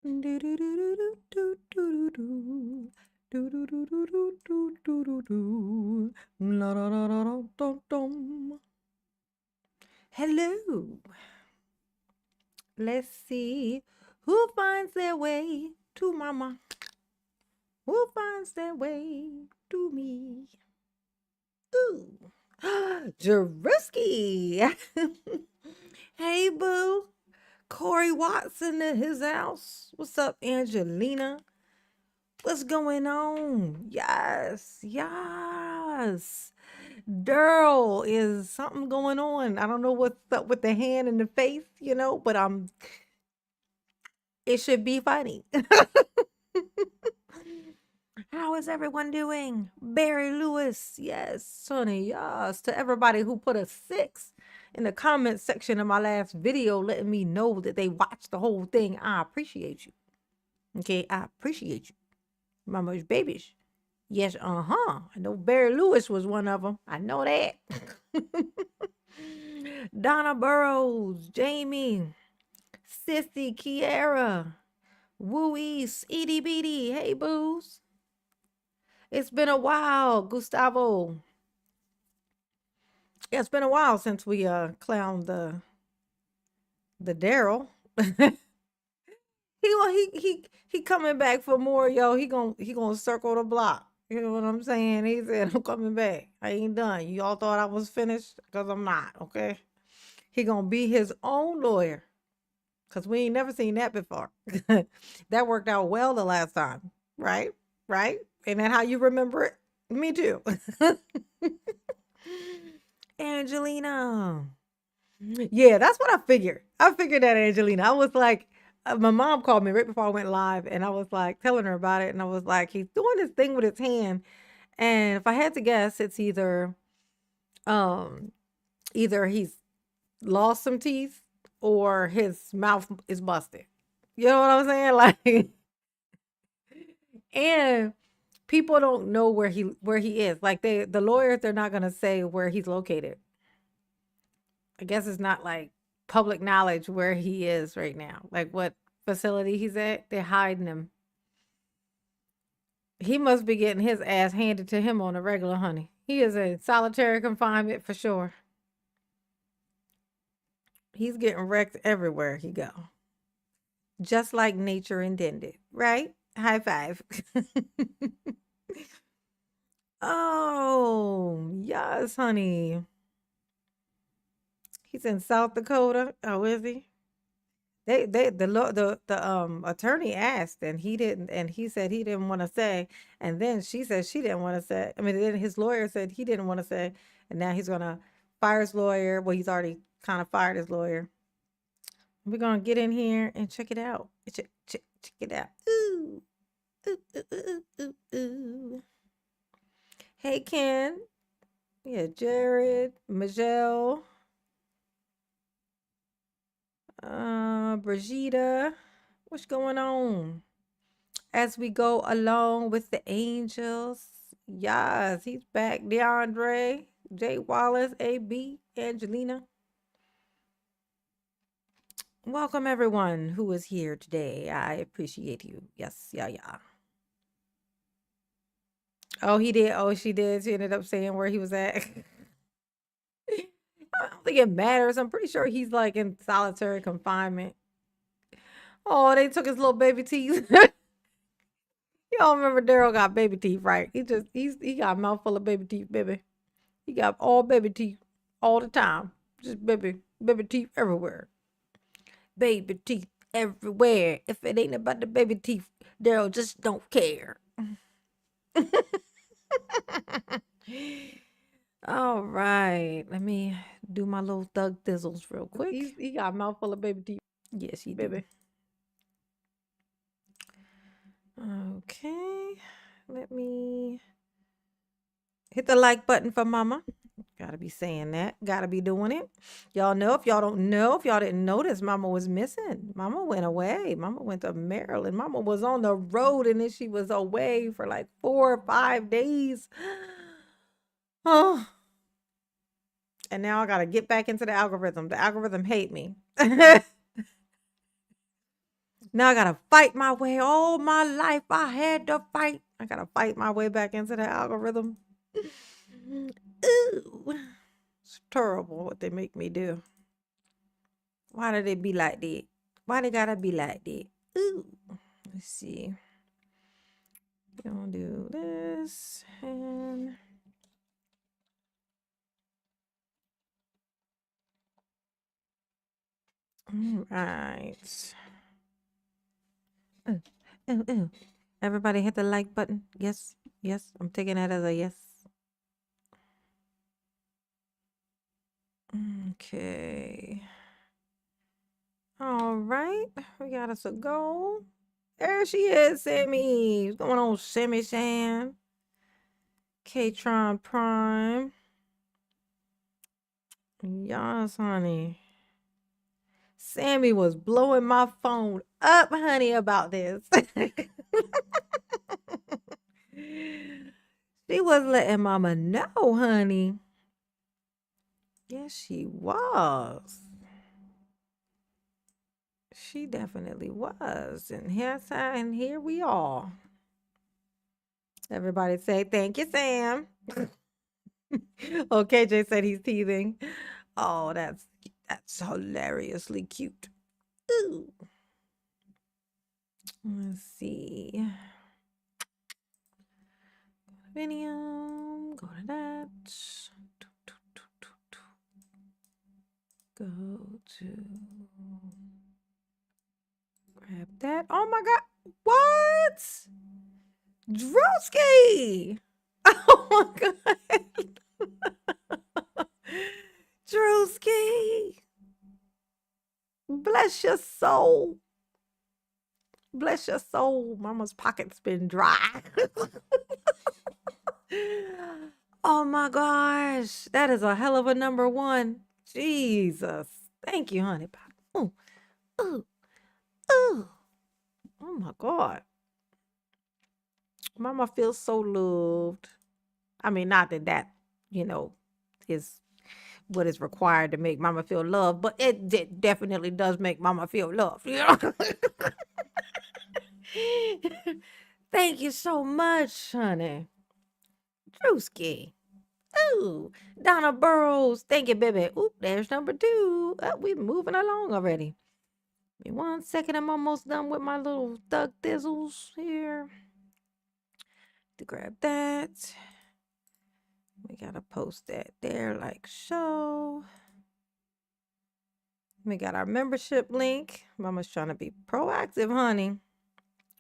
Hello. Let's see who finds their way to mama. Who finds their way to me? Ooh. Jeruski. Hey, boo. Corey Watson at his house. What's up, Angelina? What's going on? Yes, yes. Darrell, is something going on. I don't know what's up with the hand and the face, but it should be funny. How is everyone doing? Barry Lewis, yes, Sonny, yes. To everybody who put a 6 in the comment section of my last video, letting me know that they watched the whole thing. I appreciate you. Okay, I appreciate you. Mama's babies. Yes, I know Barry Lewis was one of them. I know that. Donna Burrows, Jamie, Sissy, Kiera, Wooey, Edie Beatty. Hey, boos. It's been a while, Gustavo. Yeah, it's been a while since we clowned the Darrell. he coming back for more, yo. He gonna circle the block. You know what I'm saying? He said, I'm coming back. I ain't done. You all thought I was finished? Because I'm not, okay? He gonna be his own lawyer. Because we ain't never seen that before. That worked out well the last time. Right? Right? Ain't that how you remember it? Me too. Angelina. Yeah, that's what I figured. I figured that, Angelina. I was like, my mom called me right before I went live, and I was like telling her about it, and I was like, he's doing this thing with his hand, and if I had to guess, it's um, either he's lost some teeth or his mouth is busted. You know what I'm saying? Like, and people don't know where he is. Like the lawyers, they're not gonna say where he's located. I guess it's not like public knowledge where he is right now. Like what facility he's at. They're hiding him. He must be getting his ass handed to him on a regular, honey. He is in solitary confinement for sure. He's getting wrecked everywhere he go. Just like nature intended, right? High five. Oh, yes, honey. He's in South Dakota. Oh, is he? The attorney asked, and he didn't, and he said he didn't want to say, and then she said she didn't want to say. I mean, then his lawyer said he didn't want to say, and now he's gonna fire his lawyer. Well, he's already kind of fired his lawyer. We're gonna get in here and check it out. Check it out. Ooh, ooh, ooh, ooh, ooh, ooh. Hey, Ken. Yeah, Jared, Michelle, Brigida. What's going on? As we go along with the angels. Yes, he's back. DeAndre, Jay Wallace, AB, Angelina. Welcome everyone who is here today. I appreciate you. Yes, yeah. Oh, he did. Oh, she did. She ended up saying where he was at. I don't think it matters. I'm pretty sure he's like in solitary confinement. Oh, they took his little baby teeth. Y'all remember Darrell got baby teeth, right? He got a mouthful of baby teeth, baby. He got all baby teeth all the time. Just baby teeth everywhere. Baby teeth everywhere. If it ain't about the baby teeth, Darrell just don't care. All right. Let me do my little thug thizzles real quick. He got a mouthful of baby teeth. Yes, he baby. Okay. Let me hit the like button for mama. Gotta be saying that. Gotta be doing it. Y'all know, if y'all don't know, if y'all didn't notice, mama was missing. Mama went away. Mama went to Maryland. Mama was on the road, and then she was away for like 4 or 5 days. Oh. And now I gotta get back into the algorithm. The algorithm hate me. Now I gotta fight my way. All my life I had to fight. I gotta fight my way back into the algorithm. Ooh, it's terrible what they make me do. Why do they be like that? Why they gotta be like that? Ooh, let's see. We're gonna do this and all right. Ooh, ooh, ooh. Everybody hit the like button. Yes, yes. I'm taking that as a yes. Okay. All right. We got us a goal. There she is, Sammy. What's going on, Sammy Sam? K-Tron Prime. Yes, honey. Sammy was blowing my phone up, honey, about this. She was letting mama know, honey. Yes, she was. She definitely was. And here we are. Everybody say, thank you, Sam. Okay, Jay said he's teething. Oh, that's hilariously cute. Ooh. Let's see. Video. Go to that. Go to grab that. Oh my God. What? Drewski. Oh my God. Drewski. Bless your soul. Bless your soul. Mama's pocket's been dry. Oh my gosh. That is a hell of a number one. Jesus. Thank you, honey. Ooh, ooh, ooh. Oh my God. Mama feels so loved. I mean, not that, is what is required to make mama feel loved, but it definitely does make mama feel loved. Thank you so much, honey. Drewski. Ooh, Donna Burrows. Thank you, baby. Ooh, there's number two. We're moving along already. Give me 1 second. I'm almost done with my little thug thizzles here. To grab that. We gotta post that there like so. We got our membership link. Mama's trying to be proactive, honey.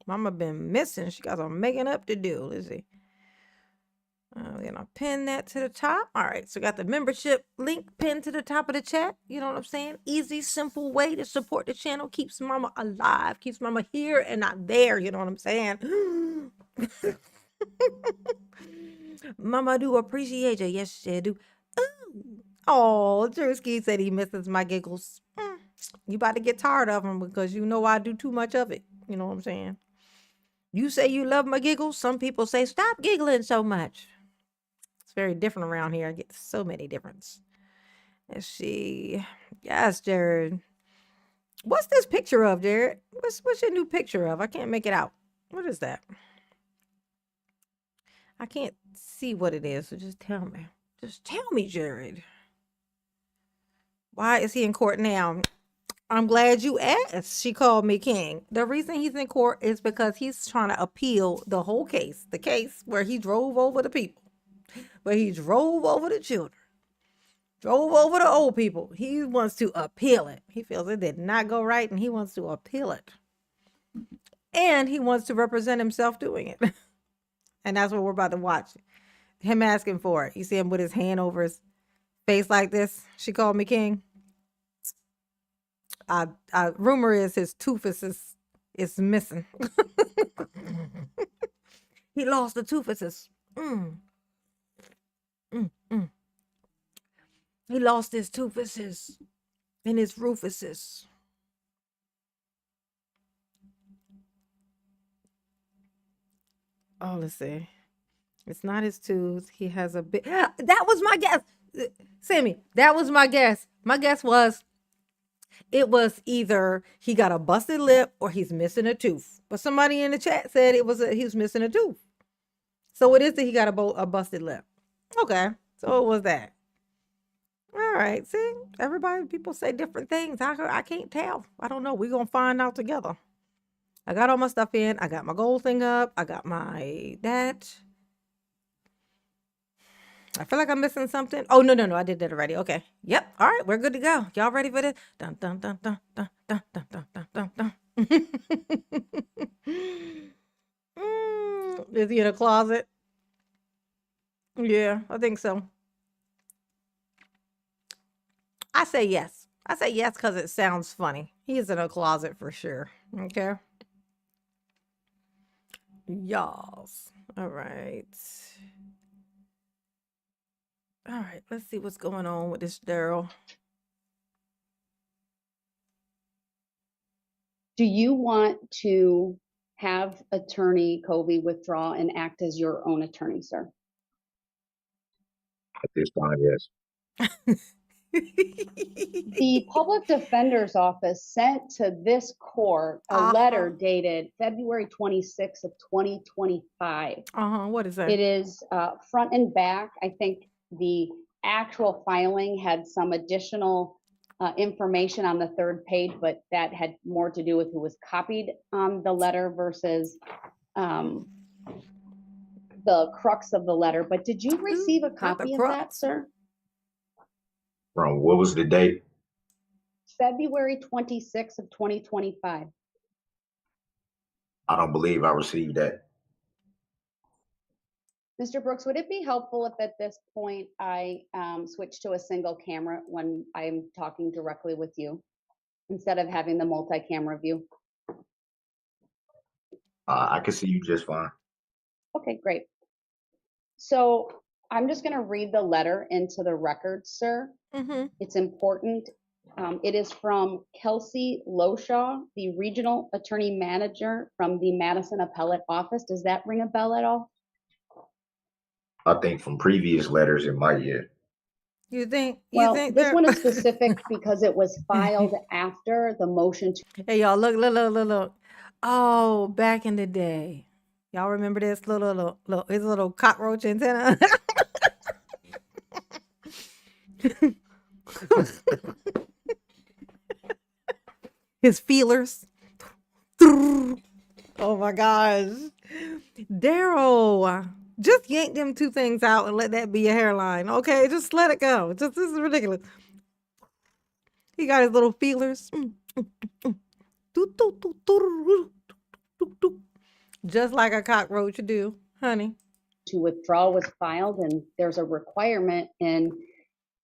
Mama been missing. She got some making up to do. Let's see. We're gonna pin that to the top. All right, so we got the membership link pinned to the top of the chat. You know what I'm saying? Easy, simple way to support the channel. Keeps mama alive. Keeps mama here and not there. You know what I'm saying? Mama do appreciate you. Yes, she do. Oh, Drewski said he misses my giggles. You about to get tired of them because you know I do too much of it. You know what I'm saying? You say you love my giggles. Some people say, stop giggling so much. It's very different around here. I get so many difference. Let's see. Yes, Jared. What's this picture of, Jared? What's your new picture of? I can't make it out. What is that? I can't see what it is, so just tell me. Just tell me, Jared. Why is he in court now? I'm glad you asked. She called me king. The reason he's in court is because he's trying to appeal the whole case. The case where he drove over the people, where he drove over the children, drove over the old people. He wants to appeal it. He feels it did not go right, and he wants to appeal it. And he wants to represent himself doing it. And that's what we're about to watch. Him asking for it. You see him with his hand over his face like this. She called me king. Rumor is his tooth is missing. He lost the tooth. He lost his tooth and his roofuses. Oh, let's see. It's not his tooth. He has a bit. That was my guess. Sammy, that was my guess. My guess was It was either he got a busted lip or he's missing a tooth. But somebody in the chat said he was missing a tooth. So it is that he got a busted lip. Okay, so it was that. All right, see, people say different things. I can't tell. I don't know. We're gonna find out together. I got all my stuff in. I got my gold thing up. I got that. I feel like I'm missing something. Oh, no. I did that already. Okay. Yep. All right. We're good to go. Y'all ready for this? Dun, dun, dun, dun, dun, dun, dun, dun, dun, dun, dun. Is he in a closet? Yeah, I think so. I say yes. I say yes because it sounds funny. He is in a closet for sure. Okay. Y'all. All right. All right. Let's see what's going on with this Darrell. Do you want to have attorney Covey withdraw and act as your own attorney, sir? At this time, yes. The public defender's office sent to this court a letter dated February 26th of 2025. What is that? It is front and back. I think the actual filing had some additional information on the third page, but that had more to do with who was copied on the letter versus the crux of the letter. But did you receive a copy of that, sir? From what was the date? February 26th of 2025. I don't believe I received that. Mr. Brooks, would it be helpful if at this point I switch to a single camera when I'm talking directly with you instead of having the multi-camera view? I can see you just fine. Okay, great. So I'm just going to read the letter into the record, sir. Mm-hmm. It's important. It is from Kelsey Loshaw, the regional attorney manager from the Madison Appellate Office. Does that ring a bell at all? I think from previous letters it might, yeah. You think? Well, this one is specific because it was filed after the motion to. Hey, y'all, look. Oh, back in the day. Y'all remember this his little cockroach antenna? His feelers. Oh my gosh. Darrell, just yank them two things out and let that be your hairline. Okay, just let it go. This is ridiculous. He got his little feelers. Just like a cockroach do, honey. To withdraw was filed, and there's a requirement in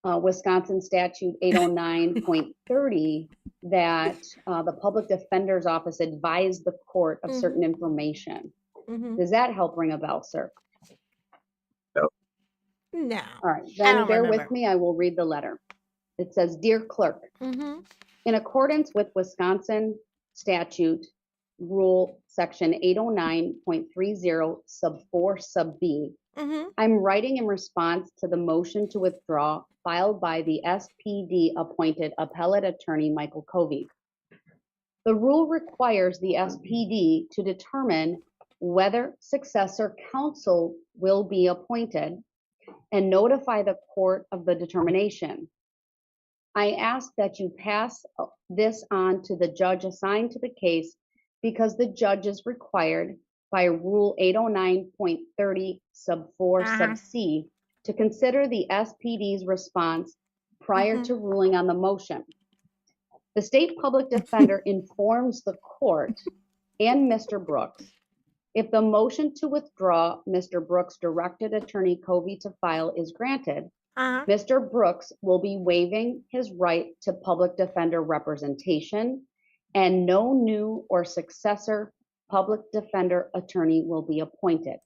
Wisconsin statute 809.30 that the public defender's office advise the court of certain information. Does that help ring a bell, sir? No. All right, then bear with me. I will read the letter. It says, "Dear Clerk, in accordance with Wisconsin statute rule section 809.30 sub 4 sub B, I'm writing in response to the motion to withdraw filed by the SPD appointed appellate attorney Michael Covey. The rule requires the SPD to determine whether successor counsel will be appointed and notify the court of the determination. I ask that you pass this on to the judge assigned to the case because the judge is required by Rule 809.30 sub 4 sub C to consider the SPD's response prior to ruling on the motion. The state public defender informs the court and Mr. Brooks if the motion to withdraw Mr. Brooks directed attorney Covey to file is granted, Mr. Brooks will be waiving his right to public defender representation, and no new or successor public defender attorney will be appointed."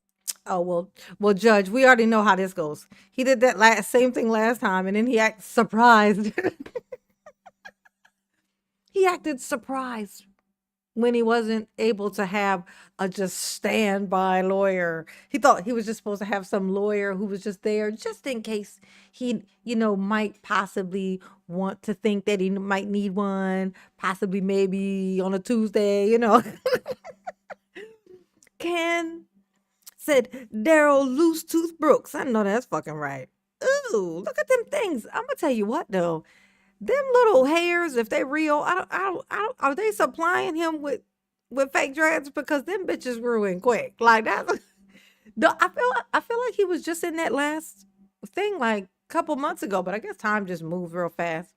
Oh, well, Judge, we already know how this goes. He did that same thing last time, and then he acted surprised. He acted surprised. when he wasn't able to have a just standby lawyer. He thought he was just supposed to have some lawyer who was just there just in case he, might possibly want to think that he might need one, possibly maybe on a Tuesday. Ken said, Darrell Loose Tooth Brooks. I know that's fucking right. Ooh, look at them things. I'm gonna tell you what though. Them little hairs, if they real, are they supplying him with fake dreads? Because them bitches grew in quick. Like that's I feel like he was just in that last thing like a couple months ago, but I guess time just moves real fast.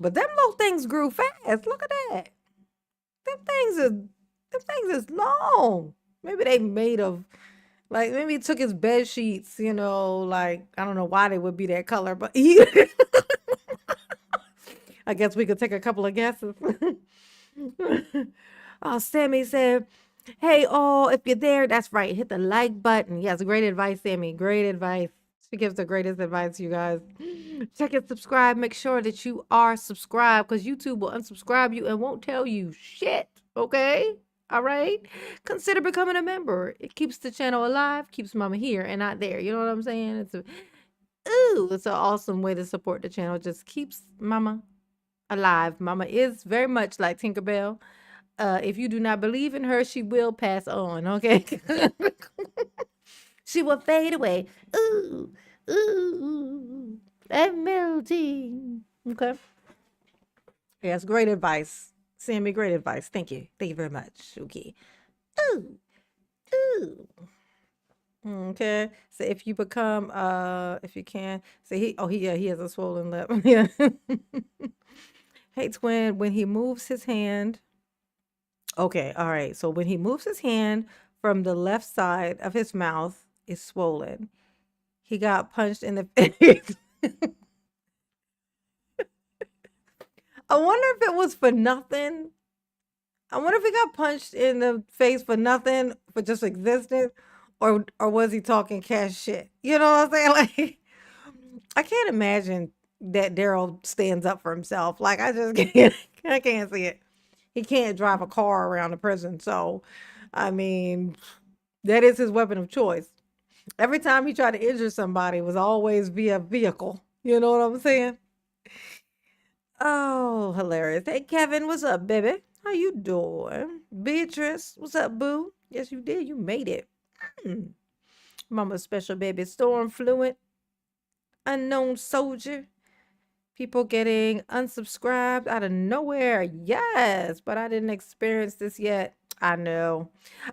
But them little things grew fast. Look at that. Them things is long. Maybe they made of like maybe he took his bed sheets, like I don't know why they would be that color, but I guess we could take a couple of guesses. Oh, Sammy said, hey, all, if you're there, that's right. Hit the like button. Yes, great advice, Sammy. Great advice. She gives the greatest advice, you guys. Check and subscribe. Make sure that you are subscribed because YouTube will unsubscribe you and won't tell you shit. Okay? All right? Consider becoming a member. It keeps the channel alive, keeps mama here and not there. You know what I'm saying? It's an awesome way to support the channel. It just keeps mama alive. Mama is very much like Tinkerbell. If you do not believe in her, she will pass on, okay? She will fade away. Ooh, ooh, I'm melting. Okay. Yes, great advice. Sammy, great advice. Thank you. Thank you very much. Okay. Ooh, ooh. Okay. So if you become, if you can, say he has a swollen lip. Yeah. Hey, twin, when he moves his hand. Okay, all right. So when he moves his hand from the left side of his mouth, it's swollen. He got punched in the face. I wonder if it was for nothing. I wonder if he got punched in the face for nothing, for just existing, or was he talking cash shit? You know what I'm saying? Like, I can't imagine that Darrell stands up for himself. Like, I just can't. I can't see it. He can't drive a car around the prison. So, I mean, that is his weapon of choice. Every time he tried to injure somebody, it was always via vehicle. You know what I'm saying? Oh, hilarious. Hey, Kevin, what's up, baby? How you doing? Beatrice, what's up, boo? Yes, you did. You made it. Mama's special baby. Storm Fluent. Unknown soldier. People getting unsubscribed out of nowhere. Yes, but I didn't experience this yet. I know.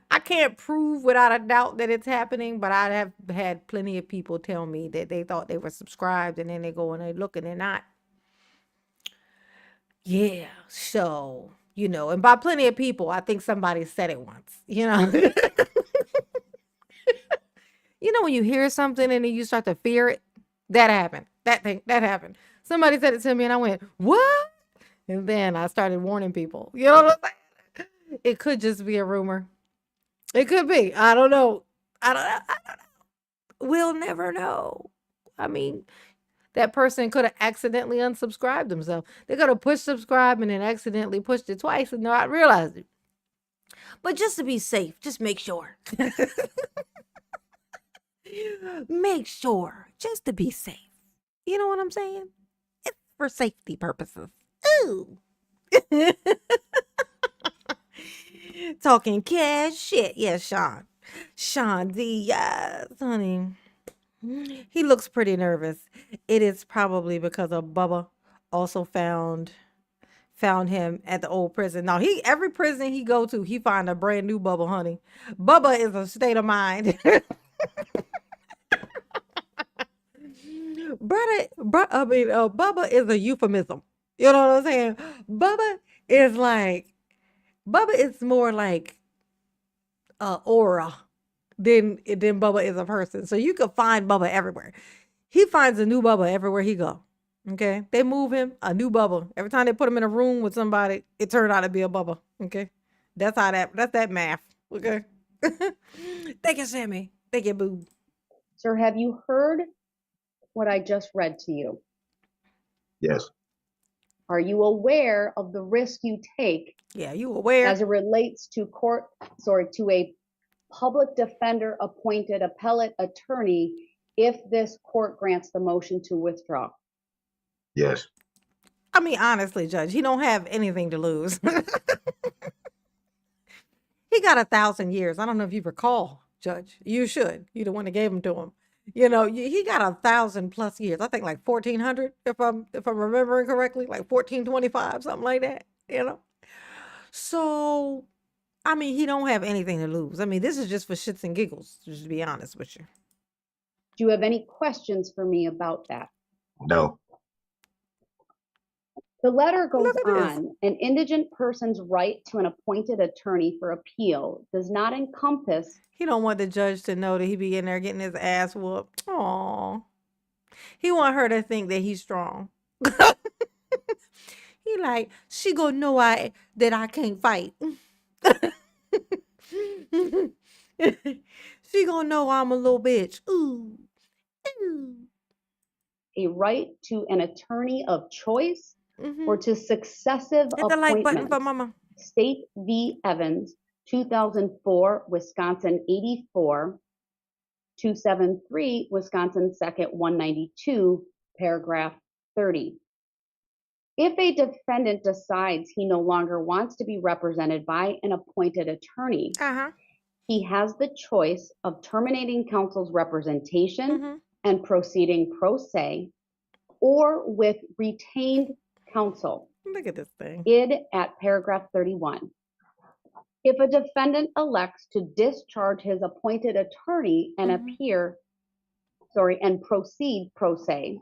I can't prove without a doubt that it's happening, but I have had plenty of people tell me that they thought they were subscribed and then they go and they look and they're not. Yeah, so, and by plenty of people, I think somebody said it once, when you hear something and then you start to fear it, that happened. That happened. Somebody said it to me and I went, what? And then I started warning people. You know what I'm saying? It could just be a rumor. It could be. I don't know. I don't know. We'll never know. I mean, that person could have accidentally unsubscribed themselves. They could have pushed subscribe and then accidentally pushed it twice and not realized it. But just to be safe, just make sure. Make sure, just to be safe. You know what I'm saying? It's for safety purposes. Ooh. Talking cash shit. Yes, Sean. Sean D. Yes, honey. He looks pretty nervous. It is probably because of Bubba also found him at the old prison. Now every prison he go to, he find a brand new Bubba, honey. Bubba is a state of mind. Bubba is a euphemism. You know what I'm saying? Bubba is more like aura than Bubba is a person. So you can find Bubba everywhere. He finds a new Bubba everywhere he go. Okay, they move him, a new Bubba. Every time they put him in a room with somebody, it turned out to be a Bubba. Okay, that's that math. Okay. Thank you, Sammy. Thank you, boo. Sir, have you heard what I just read to you? Yes. Are you aware of the risk you take Yeah, you aware? as it relates to to a public defender appointed appellate attorney if this court grants the motion to withdraw? Yes. I mean, honestly, Judge, he don't have anything to lose. He got 1,000 years. I don't know if you recall, Judge. You should. You the one that gave them to him. You know, he got 1,000+ years. I think like 1,400, if I'm remembering correctly, like 1,425, something like that. You know. So, I mean, he don't have anything to lose. I mean, this is just for shits and giggles. Just to be honest with you. Do you have any questions for me about that? No. The letter goes on, an indigent person's right to an appointed attorney for appeal does not encompass. He don't want the judge to know that he be in there getting his ass whooped. Aw. He want her to think that he's strong. He like, she gonna know that I can't fight. She gonna know I'm a little bitch. Ooh. Ooh. A right to an attorney of choice or to successive Hit the like button for mama. State v. Evans, 2004, Wisconsin 84, 273, Wisconsin 2nd 192, paragraph 30. If a defendant decides he no longer wants to be represented by an appointed attorney, he has the choice of terminating counsel's representation and proceeding pro se or with retained counsel. Look at this thing. Id at paragraph 31. If a defendant elects to discharge his appointed attorney and and proceed pro se,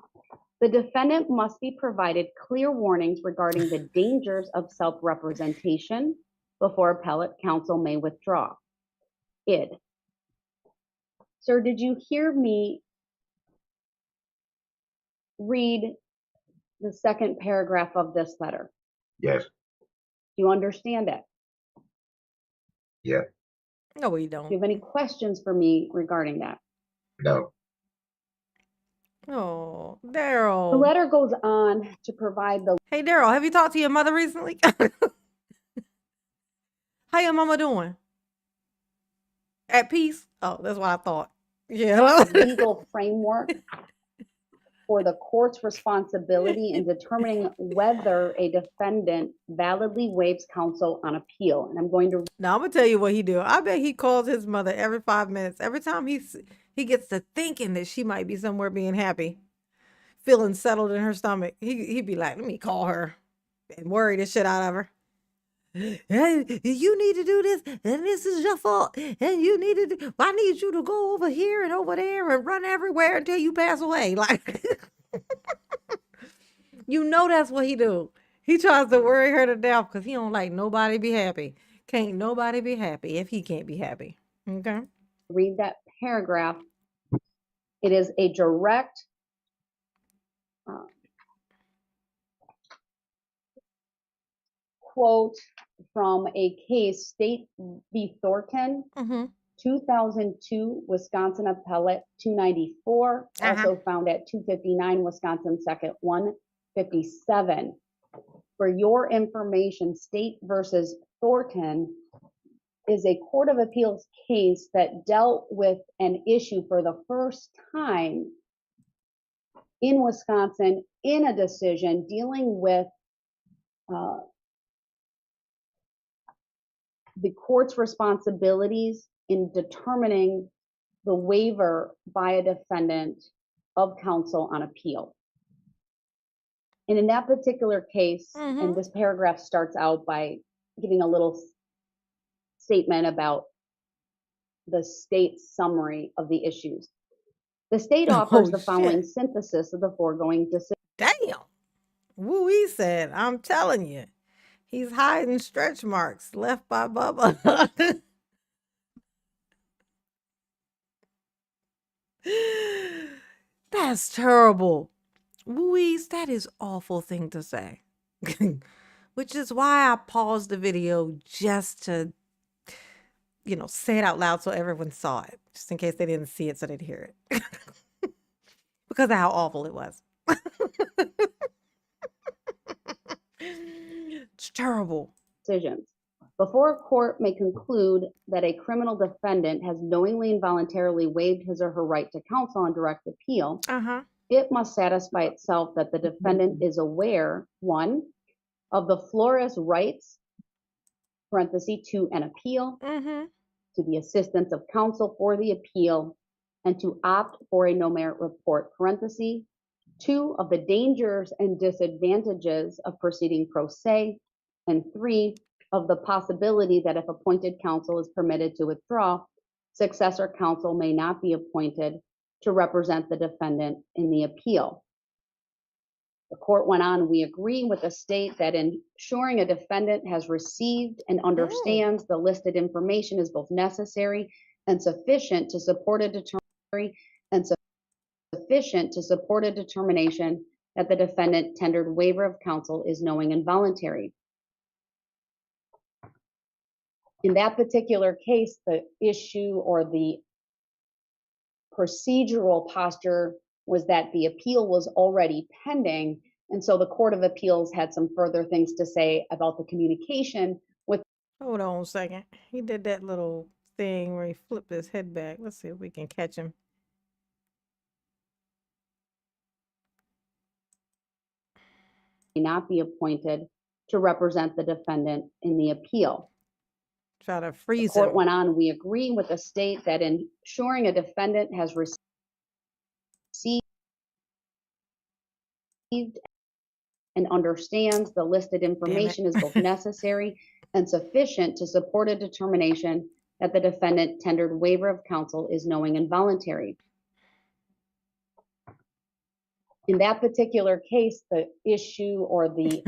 the defendant must be provided clear warnings regarding the dangers of self-representation before appellate counsel may withdraw. Id. Sir, did you hear me read the second paragraph of this letter? Yes. Do you understand it? Yeah. No, we don't. Do you have any questions for me regarding that? No. Oh, Darrell. The letter goes on to provide the... Hey, Darrell, have you talked to your mother recently? How your mama doing? At peace? Oh, that's what I thought. Yeah. legal framework for the court's responsibility in determining whether a defendant validly waives counsel on appeal. And I'm going to... Now, I'm going to tell you what he do. I bet he calls his mother every 5 minutes. Every time he gets to thinking that she might be somewhere being happy, feeling settled in her stomach, he'd be like, let me call her and worry the shit out of her. Hey, you need to do this, and this is your fault, and you need to do, I need you to go over here and over there and run everywhere until you pass away. Like, you know that's what he do. He tries to worry her to death because he don't like nobody be happy. Can't nobody be happy if he can't be happy. Okay? Read that paragraph. It is a direct quote from a case, State v. Thornton, 2002, Wisconsin Appellate 294, also found at 259, Wisconsin 2nd 157. For your information, State versus Thornton is a Court of Appeals case that dealt with an issue for the first time in Wisconsin in a decision dealing with the court's responsibilities in determining the waiver by a defendant of counsel on appeal. And in that particular case, and this paragraph starts out by giving a little statement about the state's summary of the issues. The state offers the following synthesis of the foregoing decision. Damn. Woo, he said, I'm telling you. He's hiding stretch marks left by Bubba. That's terrible. Louise, that is awful thing to say. Which is why I paused the video just to, say it out loud so everyone saw it. Just in case they didn't see it so they'd hear it. Because of how awful it was. Terrible. Decisions. Before a court may conclude that a criminal defendant has knowingly and voluntarily waived his or her right to counsel on direct appeal, it must satisfy itself that the defendant is aware, one, of the Flores rights, parenthesis, to an appeal, to the assistance of counsel for the appeal, and to opt for a no merit report, parenthesis, two, of the dangers and disadvantages of proceeding pro se, and three, of the possibility that if appointed counsel is permitted to withdraw, successor counsel may not be appointed to represent the defendant in the appeal. The court went on, we agree with the state that ensuring a defendant has received and understands the listed information is both necessary and sufficient to support a determination that the defendant tendered waiver of counsel is knowing and voluntary. In that particular case, the issue or the procedural posture was that the appeal was already pending, and so the Court of Appeals had some further things to say about the communication with. Hold on a second. He did that little thing where he flipped his head back. Let's see if we can catch him. Not be appointed to represent the defendant in the appeal. Try to freeze the court him. Went on, we agree with the state that ensuring a defendant has received and understands the listed information is both necessary and sufficient to support a determination that the defendant tendered waiver of counsel is knowing and voluntary. In that particular case, the issue or the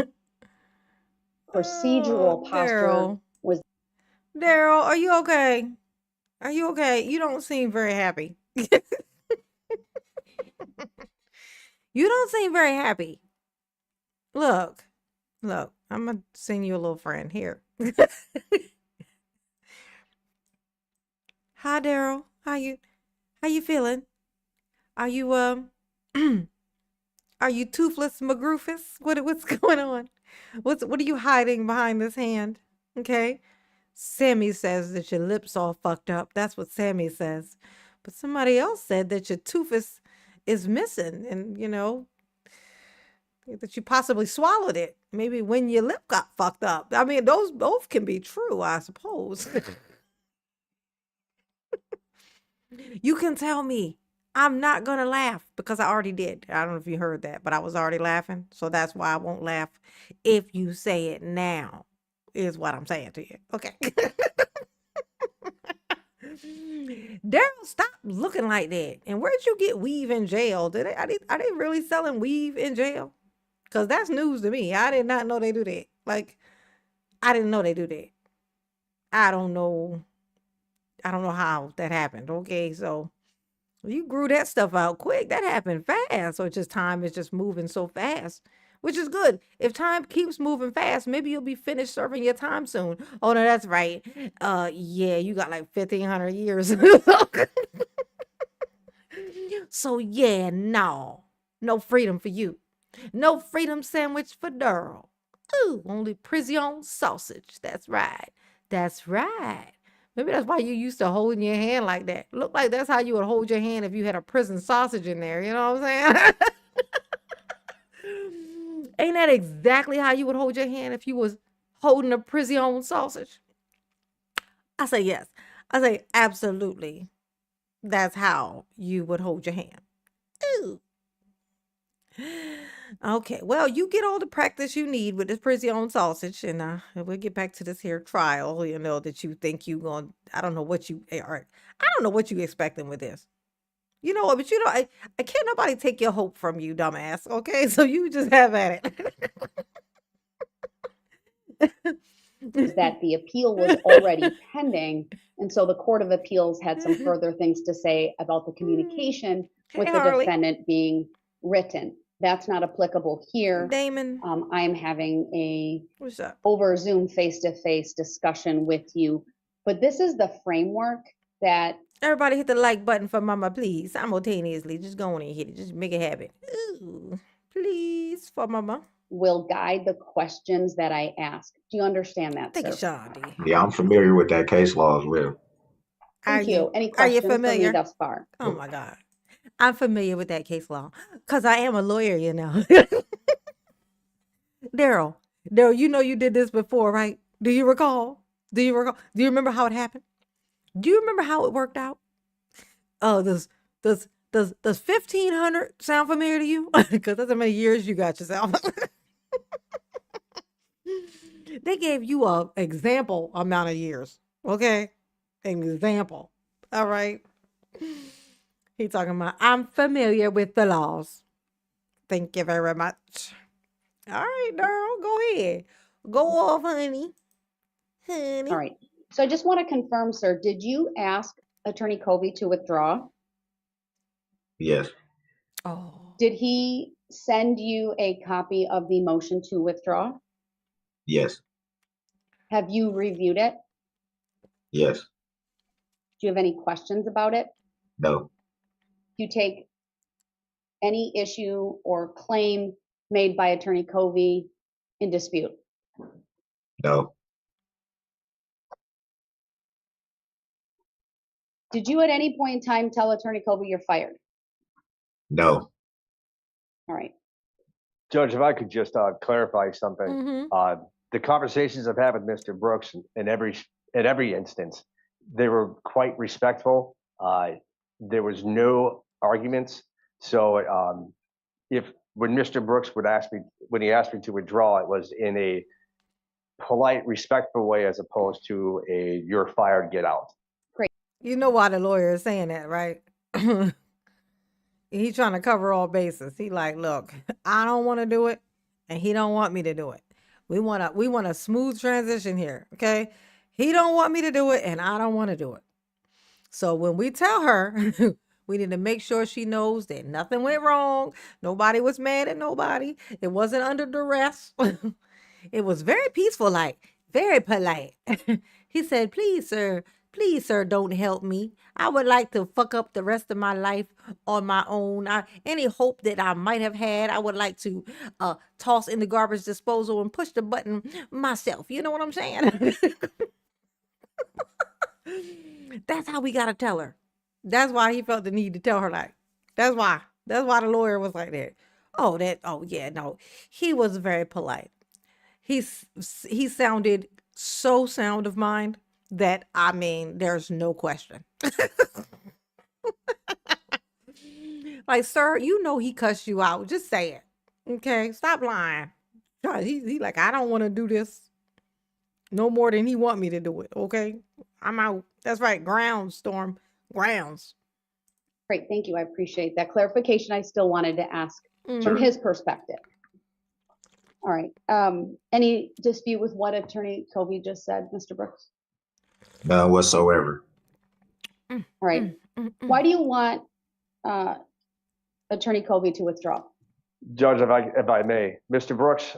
procedural posture was. Darrell, are you okay? Are you okay? You don't seem very happy. You don't seem very happy. Look, I'm gonna send you a little friend here. Hi, Darrell. How you feeling? Are you are you toothless McGroofus? What's going on? What are you hiding behind this hand? Okay. Sammy says that your lips all fucked up. That's what Sammy says. But somebody else said that your tooth is missing, and that you possibly swallowed it. Maybe when your lip got fucked up. I mean, those both can be true, I suppose. You can tell me. I'm not going to laugh because I already did. I don't know if you heard that, but I was already laughing. So that's why I won't laugh if you say it now, is what I'm saying to you. Okay. Darrell, stop looking like that. And where'd you get weave in jail? Are they really selling weave in jail? Because that's news to me. I did not know they do that. Like, I didn't know they do that. I don't know how that happened. Okay, so you grew that stuff out quick. That happened fast. So just time is just moving so fast, which is good. If time keeps moving fast, maybe you'll be finished serving your time soon. Oh, no, that's right. Yeah, you got like 1,500 years. So yeah, no freedom for you. No freedom sandwich for Darrell. Ooh, only prison sausage. That's right. Maybe that's why you used to holding your hand like that. Look like that's how you would hold your hand if you had a prison sausage in there. You know what I'm saying? Ain't that exactly how you would hold your hand if you was holding a prison sausage? I say yes. I say absolutely. That's how you would hold your hand. Ooh. Okay, well, you get all the practice you need with this prison sausage, and we'll get back to this here trial. That you think you going. I don't know what you are. I don't know what you expecting with this. You know what? But I can't nobody take your hope from you, dumbass. Okay, so you just have at it. That the appeal was already pending, and so the Court of Appeals had some further things to say about the communication with the defendant being written. That's not applicable here. Damon. I am having a What's up? over Zoom face-to-face discussion with you, but this is the framework that. Everybody hit the like button for Mama, please. Simultaneously. Just go on and hit it. Just make it happen. Ooh, please, for Mama. will guide the questions that I ask. Do you understand that, Thank you, sir? Sean D. Yeah, I'm familiar with that case law as well. Are Thank you. Any are you questions for me familiar? thus far? Oh my God. I'm familiar with that case law because I am a lawyer, you know. Darrell, you know you did this before, right? Do you recall? Do you recall? Do you remember how it happened? Do you remember how it worked out? Oh, does 1500 sound familiar to you? Because that's how many years you got yourself. They gave you a example amount of years. Okay? An example. All right. He talking about I'm familiar with the laws. Thank you very much. All right, Darrell, go ahead. Go off, honey. Honey. All right. So I just want to confirm, sir, did you ask Attorney Covey to withdraw? Yes. Oh. Did he send you a copy of the motion to withdraw? Yes. Have you reviewed it? Yes. Do you have any questions about it? No. Do you take any issue or claim made by Attorney Covey in dispute? No. Did you at any point in time tell Attorney Covey you're fired? No. All right. Judge, if I could just clarify something. Mm-hmm. The conversations I've had with Mr. Brooks in every instance, they were quite respectful. There was no arguments. So when Mr. Brooks would ask me, when he asked me to withdraw, it was in a polite, respectful way as opposed to a "you're fired, get out." You know why the lawyer is saying that, right? He's trying to cover all bases. He like, look, I don't want to do it, and he don't want me to do it. We want a smooth transition here, okay? He don't want me to do it, and I don't want to do it. So when we tell her, we need to make sure she knows that nothing went wrong. Nobody was mad at nobody. It wasn't under duress. It was very peaceful, like very polite. He said, please, sir, don't help me. I would like to fuck up the rest of my life on my own. Any hope that I might have had, I would like to toss in the garbage disposal and push the button myself. You know what I'm saying? That's how we got to tell her. That's why he felt the need to tell her like, that's why the lawyer was like that. Oh yeah, no, he was very polite. He sounded so sound of mind that, I mean, there's no question. Like, sir, you know he cussed you out. Just say it. Okay? Stop lying. He like, I don't want to do this no more than he want me to do it. Okay? I'm out. That's right. Grounds, Storm. Grounds. Great. Thank you. I appreciate that clarification. I still wanted to ask from his perspective. All right. Any dispute with what Attorney Covey just said, Mr. Brooks? None whatsoever. All right. Why do you want Attorney Covey to withdraw? Judge, if I may, Mr. Brooks,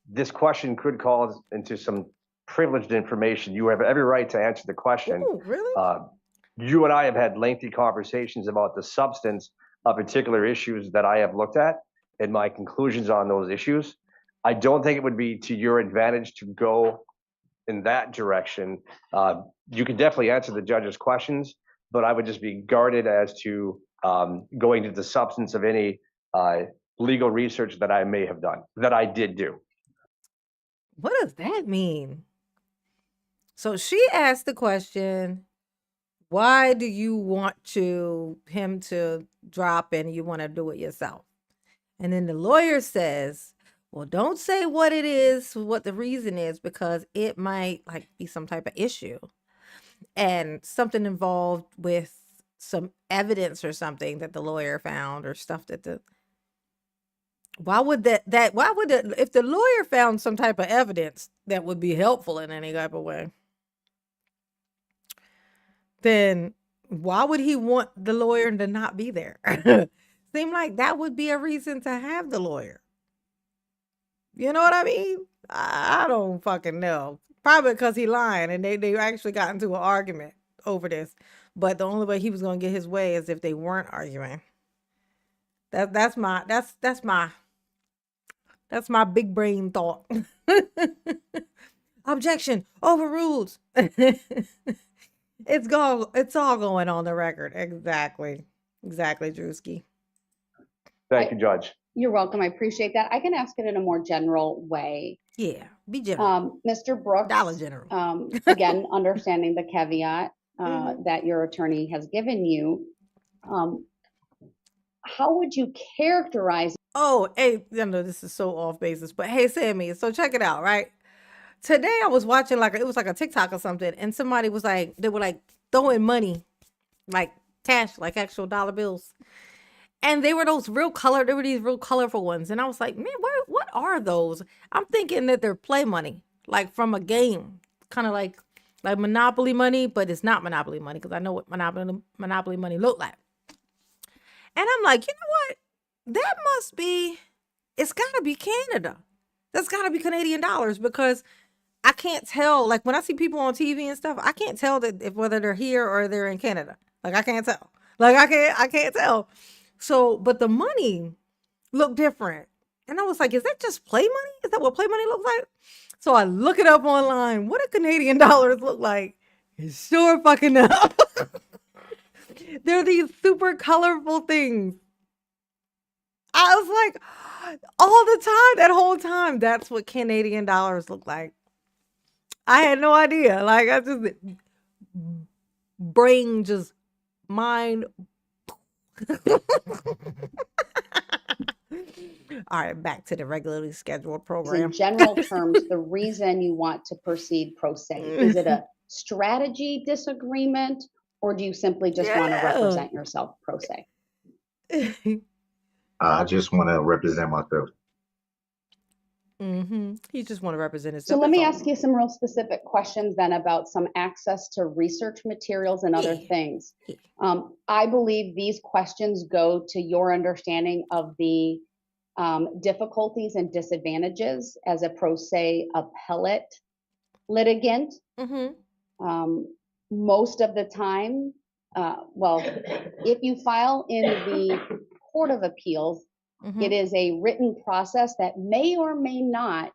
this question could call into some privileged information. You have every right to answer the question. Ooh, really? You and I have had lengthy conversations about the substance of particular issues that I have looked at and my conclusions on those issues. I don't think it would be to your advantage to go in that direction. You can definitely answer the judge's questions, but I would just be guarded as to going to the substance of any legal research that I may have done, that I did do. What does that mean? So she asked the question, why do you want him to drop and you want to do it yourself? And then the lawyer says, well, don't say what it is, what the reason is, because it might like be some type of issue and something involved with some evidence or something that the lawyer found or stuff that why would if the lawyer found some type of evidence that would be helpful in any type of way, then why would he want the lawyer to not be there? Seem like that would be a reason to have the lawyer. You know what I mean? I don't fucking know. Probably because he lying and they actually got into an argument over this. But the only way he was gonna get his way is if they weren't arguing. That's my That's my big brain thought. Objection, overruled. It's all going on the record. Exactly, Drewski. Thank you, Judge. You're welcome. I appreciate that. I can ask it in a more general way. Yeah, be general. Mr. Brooks, Dollar General. Again, understanding the caveat that your attorney has given you, how would you characterize? Oh, hey, I know this is so off basis, but hey, Sammy, so check it out, right? Today I was watching it was like a TikTok or something, and somebody was like, they were like throwing money, like cash, like actual dollar bills. And they were these real colorful ones. And I was like, man, what are those? I'm thinking that they're play money, like from a game, kind of like Monopoly money, but it's not Monopoly money because I know what Monopoly money look like. And I'm like, you know what? That must be, it's got to be Canada. That's got to be Canadian dollars because I can't tell. Like when I see people on TV and stuff, I can't tell whether they're here or they're in Canada. Like I can't tell. Like I can't tell. So, but the money looked different. And I was like, is that just play money? Is that what play money looks like? So I look it up online. What do Canadian dollars look like? It's sure fucking up. They're these super colorful things. I was like, all the time, that whole time, that's what Canadian dollars look like. I had no idea. Like, I just, brain just, mind. All right, back to the regularly scheduled program. In general terms, the reason you want to proceed pro se, is it a strategy disagreement or do you simply just want to represent yourself pro se? I just want to represent myself. He just want to represent himself. So let me ask you some real specific questions then about some access to research materials and other things. I believe these questions go to your understanding of the difficulties and disadvantages as a pro se appellate litigant. Most of the time, well, if you file in the Court of Appeals, it is a written process that may or may not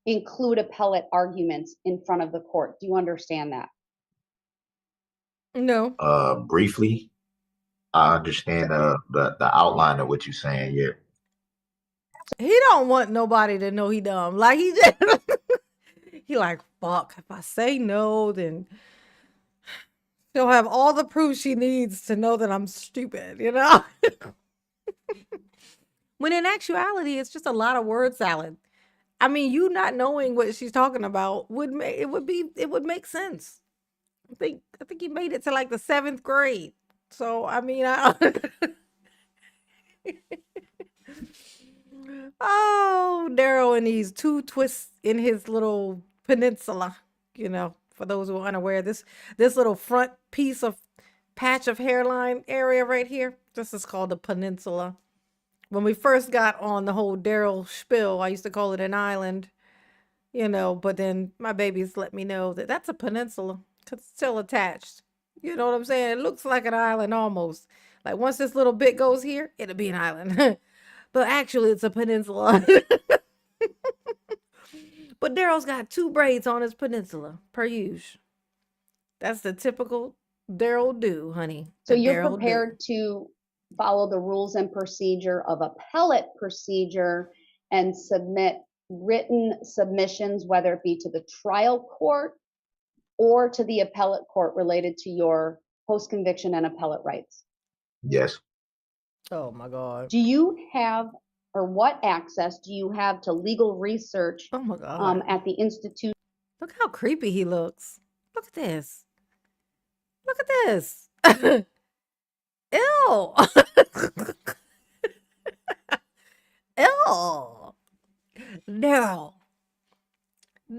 include appellate arguments in front of the court. Do you understand that? No. Briefly, I understand the outline of what you're saying. Yeah. He don't want nobody to know he dumb. Like he just he like, fuck, if I say no, then she'll have all the proof she needs to know that I'm stupid, you know? When in actuality, it's just a lot of word salad. I mean, you not knowing what she's talking about would make sense. I think he made it to like the 7th grade. So I mean, oh, Darrell and these 2 twists in his little peninsula. You know, for those who are unaware, this little front piece of patch of hairline area right here. This is called the peninsula. When we first got on the whole Darrell spiel, I used to call it an island, you know, but then my babies let me know that that's a peninsula because it's still attached. You know what I'm saying? It looks like an island almost. Like once this little bit goes here, it'll be an island. But actually, it's a peninsula. But Darrell's got 2 braids on his peninsula, per usual. That's the typical Darrell do, honey. So you're prepared to follow the rules and procedure of appellate procedure and submit written submissions, whether it be to the trial court or to the appellate court related to your post-conviction and appellate rights? Yes. Oh my God. Do you have, or what access do you have to legal research oh my God. At the Institute? Look how creepy he looks. Look at this. Look at this. Ew. Ew.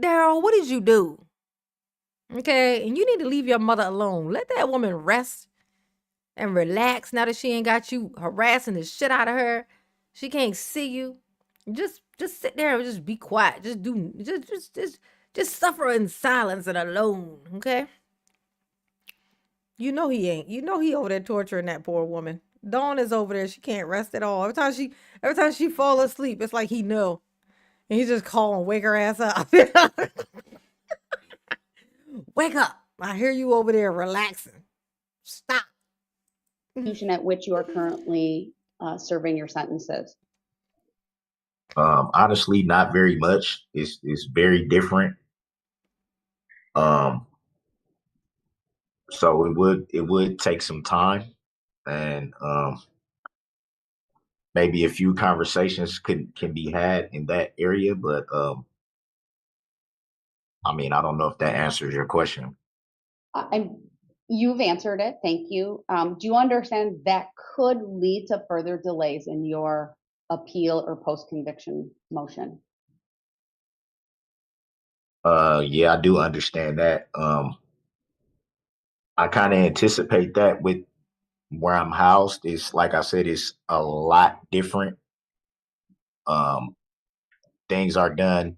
Darrell, what did you do? Okay, and you need to leave your mother alone. Let that woman rest and relax now that she ain't got you harassing the shit out of her. She can't see you. Just sit there and just be quiet. Just suffer in silence and alone, okay? You know he ain't. You know he over there torturing that poor woman. Dawn is over there. She can't rest at all. Every time she fall asleep, it's like he know. And he just call and wake her ass up. Wake up. I hear you over there relaxing. Stop. At which you are currently serving your sentences? Honestly, not very much. It's very different. So it would take some time, and maybe a few conversations can be had in that area. But I mean, I don't know if that answers your question. You've answered it. Thank you. Do you understand that could lead to further delays in your appeal or post-conviction motion? Yeah, I do understand that. I kind of anticipate that with where I'm housed. Is like I said, it's a lot different. Things are done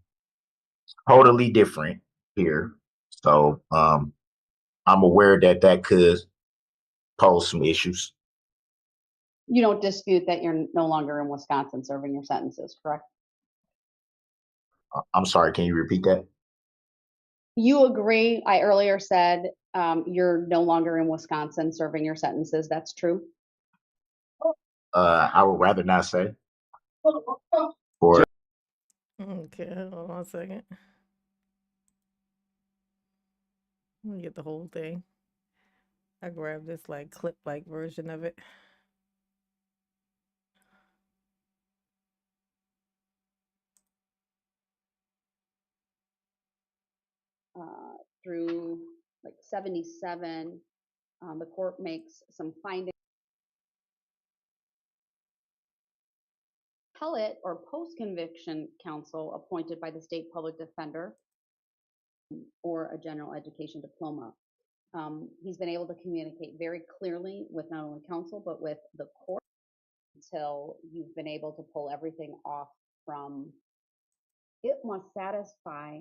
totally different here. So I'm aware that that could pose some issues. You don't dispute that you're no longer in Wisconsin serving your sentences, correct? I'm sorry, can you repeat that? You agree, I earlier said you're no longer in Wisconsin serving your sentences. That's true? I would rather not say. Or Okay, hold on a second. Let me get the whole thing. I grabbed this like clip-like version of it. Through like 77, the court makes some findings. Appellate or post-conviction counsel appointed by the state public defender or a general education diploma. He's been able to communicate very clearly with not only counsel, but with the court until you've been able to pull everything off from it must satisfy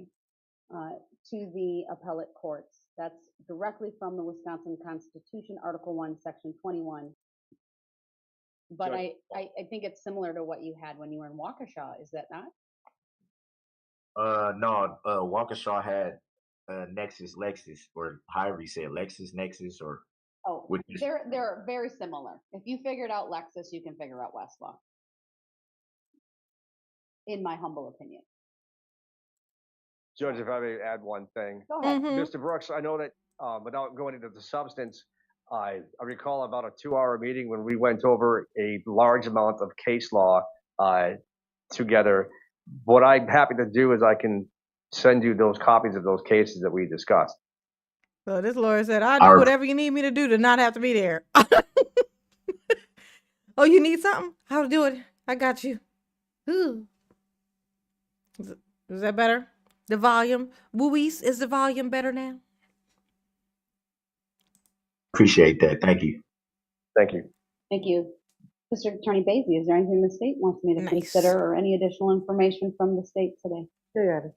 to the appellate courts. That's directly from the Wisconsin Constitution, Article 1, Section 21. But I think it's similar to what you had when you were in Waukesha, is that not? no, Waukesha had Nexus, Lexus, or however you say it, Lexus, Nexus, or They're very similar. If you figured out Lexus, you can figure out Westlaw. In my humble opinion. Judge, if I may add one thing. Go ahead. Mr. Brooks, I know that without going into the substance, I recall about a 2-hour meeting when we went over a large amount of case law together. What I'm happy to do is I can send you those copies of those cases that we discussed. So this lawyer said, I'll do whatever you need me to do to not have to be there. Oh, you need something? I'll do it. I got you. Ooh. Is that better? The volume? Wooies, is the volume better now? Appreciate that. Thank you. Thank you. Thank you. Mr. Attorney Basie, is there anything the state wants me to consider or any additional information from the state today? Good.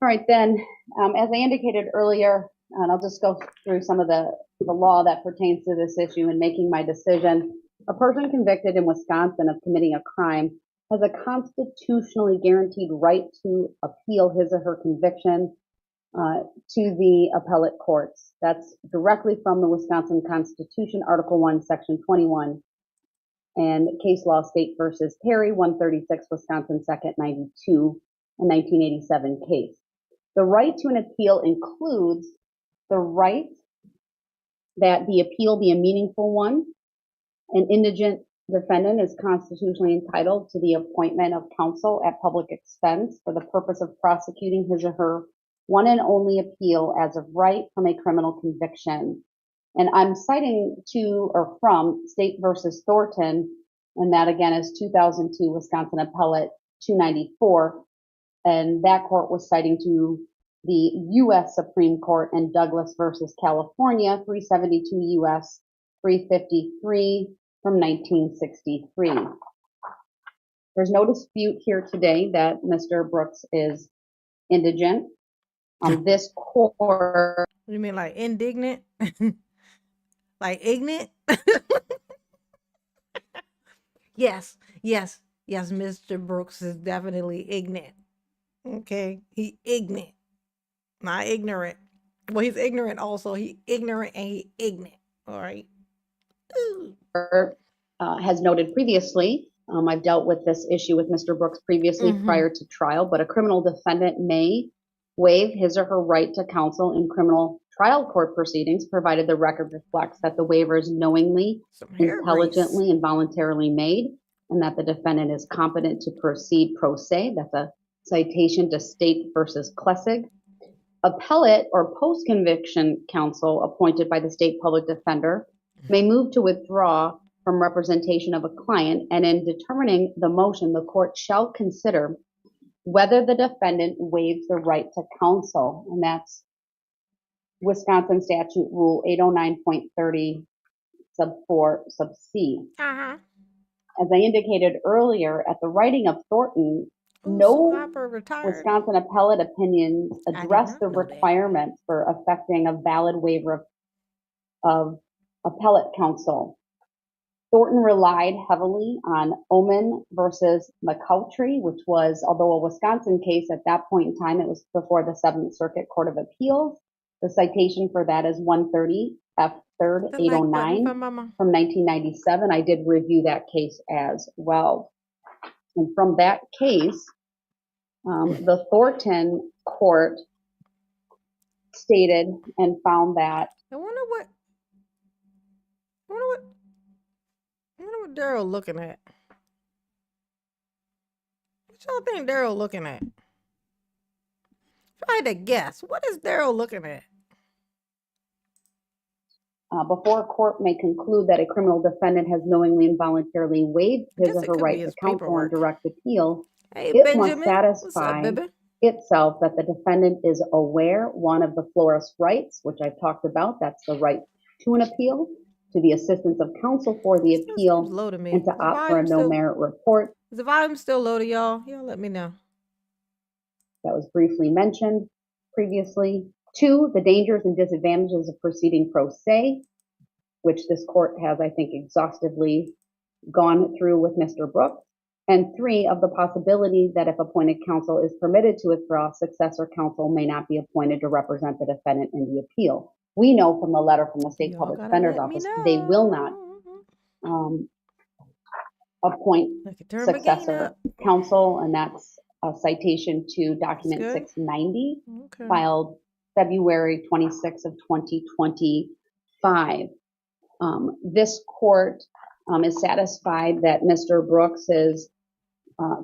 All right, then, as I indicated earlier, and I'll just go through some of the law that pertains to this issue in making my decision. A person convicted in Wisconsin of committing a crime has a constitutionally guaranteed right to appeal his or her conviction to the appellate courts. That's directly from the Wisconsin Constitution, Article 1, Section 21, and case law State versus Perry, 136, Wisconsin 2nd, 92, a 1987 case. The right to an appeal includes the right that the appeal be a meaningful one. An indigent defendant is constitutionally entitled to the appointment of counsel at public expense for the purpose of prosecuting his or her one and only appeal as of right from a criminal conviction. And I'm citing to or from State versus Thornton, and that again is 2002 Wisconsin Appellate 294. And that court was citing to the U.S. Supreme Court in Douglas versus California, 372 U.S. 353 from 1963. There's no dispute here today that Mr. Brooks is indigent. This court. You mean like indignant? Like ignorant? Yes, Yes, Mr. Brooks is definitely ignorant. Okay, he ignorant, not ignorant. Well, he's ignorant also. He ignorant and he ignorant. All right. Ooh. Has noted previously, I've dealt with this issue with Mr. Brooks previously prior to trial, but a criminal defendant may waive his or her right to counsel in criminal trial court proceedings, provided the record reflects that the waiver is knowingly, intelligently, and voluntarily made, and that the defendant is competent to proceed pro se. That's a citation to State versus Klessig. Appellate or post-conviction counsel appointed by the state public defender may move to withdraw from representation of a client, and in determining the motion, the court shall consider whether the defendant waives the right to counsel, and that's Wisconsin Statute Rule 809.30 sub 4 sub C. As I indicated earlier, at the writing of Thornton, no Wisconsin appellate opinions address the requirements for effecting a valid waiver of appellate counsel. Thornton relied heavily on Oman versus McCoutry, which was, although a Wisconsin case at that point in time, it was before the Seventh Circuit Court of Appeals. The citation for that is 130 F 3rd 809 from 1997. I did review that case as well. And from that case, the Thornton court stated and found that. I wonder what Darrell looking at. What y'all think Darrell looking at? Try to guess. What is Darrell looking at? Before a court may conclude that a criminal defendant has knowingly and voluntarily waived his or her right to counsel on direct appeal, it must satisfy itself that the defendant is aware, one, of the florist's rights, which I've talked about, that's the right to an appeal, to the assistance of counsel for the appeal, and to opt for a no-merit report. Is the volume still low to y'all? Y'all let me know. That was briefly mentioned previously. 2, the dangers and disadvantages of proceeding pro se, which this court has, I think, exhaustively gone through with Mr. Brooks. And 3, of the possibility that if appointed counsel is permitted to withdraw, successor counsel may not be appointed to represent the defendant in the appeal. We know from the letter from the State Public Defender's Office, they will not appoint successor counsel, and that's a citation to document 690, filed February 26th of 2025. This court is satisfied that Mr. Brooks is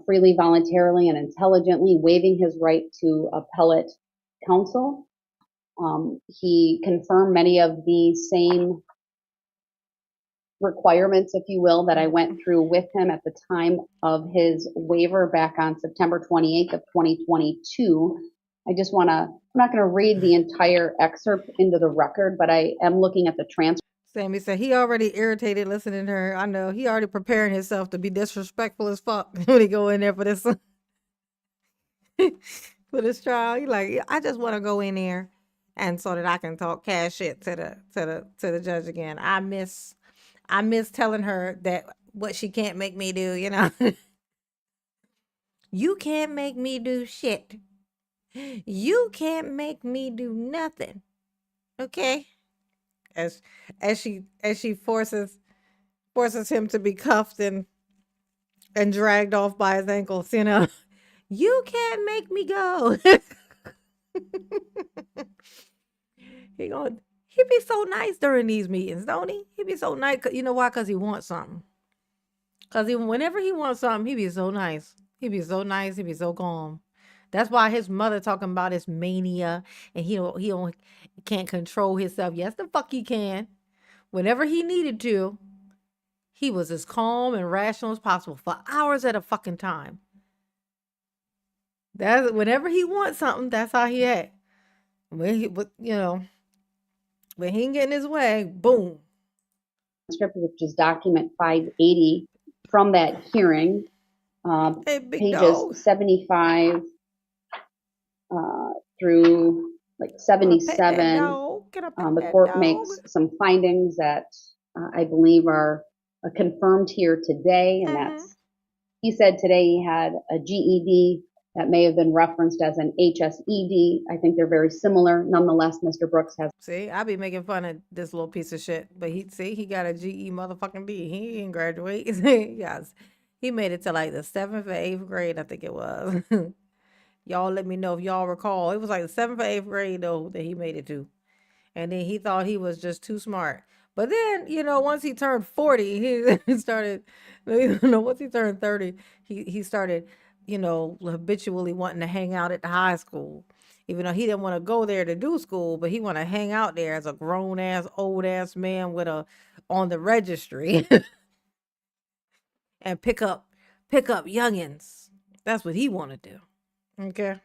freely, voluntarily, and intelligently waiving his right to appellate counsel. He confirmed many of the same requirements, if you will, that I went through with him at the time of his waiver back on September 28th of 2022. I just want to, I'm not going to read the entire excerpt into the record, but I am looking at the transcript. Sammy said he already irritated listening to her. I know he already preparing himself to be disrespectful as fuck when he go in there for this for this trial. He like, I just want to go in there and so that I can talk cash shit to the judge again. I miss telling her that what she can't make me do, you know. You can't make me do shit. You can't make me do nothing. Okay? As she forces him to be cuffed and dragged off by his ankles, you know. You can't make me go. He be so nice during these meetings, don't he? He be so nice. You know why? Because he wants something. Because whenever he wants something, he be so nice. He be so nice. He be so calm. That's why his mother talking about his mania and he can't control himself. Yes, the fuck he can. Whenever he needed to, he was as calm and rational as possible for hours at a fucking time. Whenever he wants something, that's how he act. When he ain't getting his way, boom. Script, which is document 580 from that hearing, pages 75 through like 77. The court makes some findings that I believe are confirmed here today, and that's He said today he had a GED that may have been referenced as an HSED. I think they're very similar. Nonetheless, Mr. Brooks has. See, I be making fun of this little piece of shit, but he got a GE motherfucking D. He didn't graduate. Yes, he made it to like the 7th or 8th grade, I think it was. Y'all let me know if y'all recall. It was like the 7th or 8th grade though that he made it to, and then he thought he was just too smart. But then, once he turned 40, he started, once he turned 30, he started, habitually wanting to hang out at the high school. Even though he didn't want to go there to do school, but he want to hang out there as a grown ass, old ass man on the registry and pick up youngins. That's what he want to do. Okay.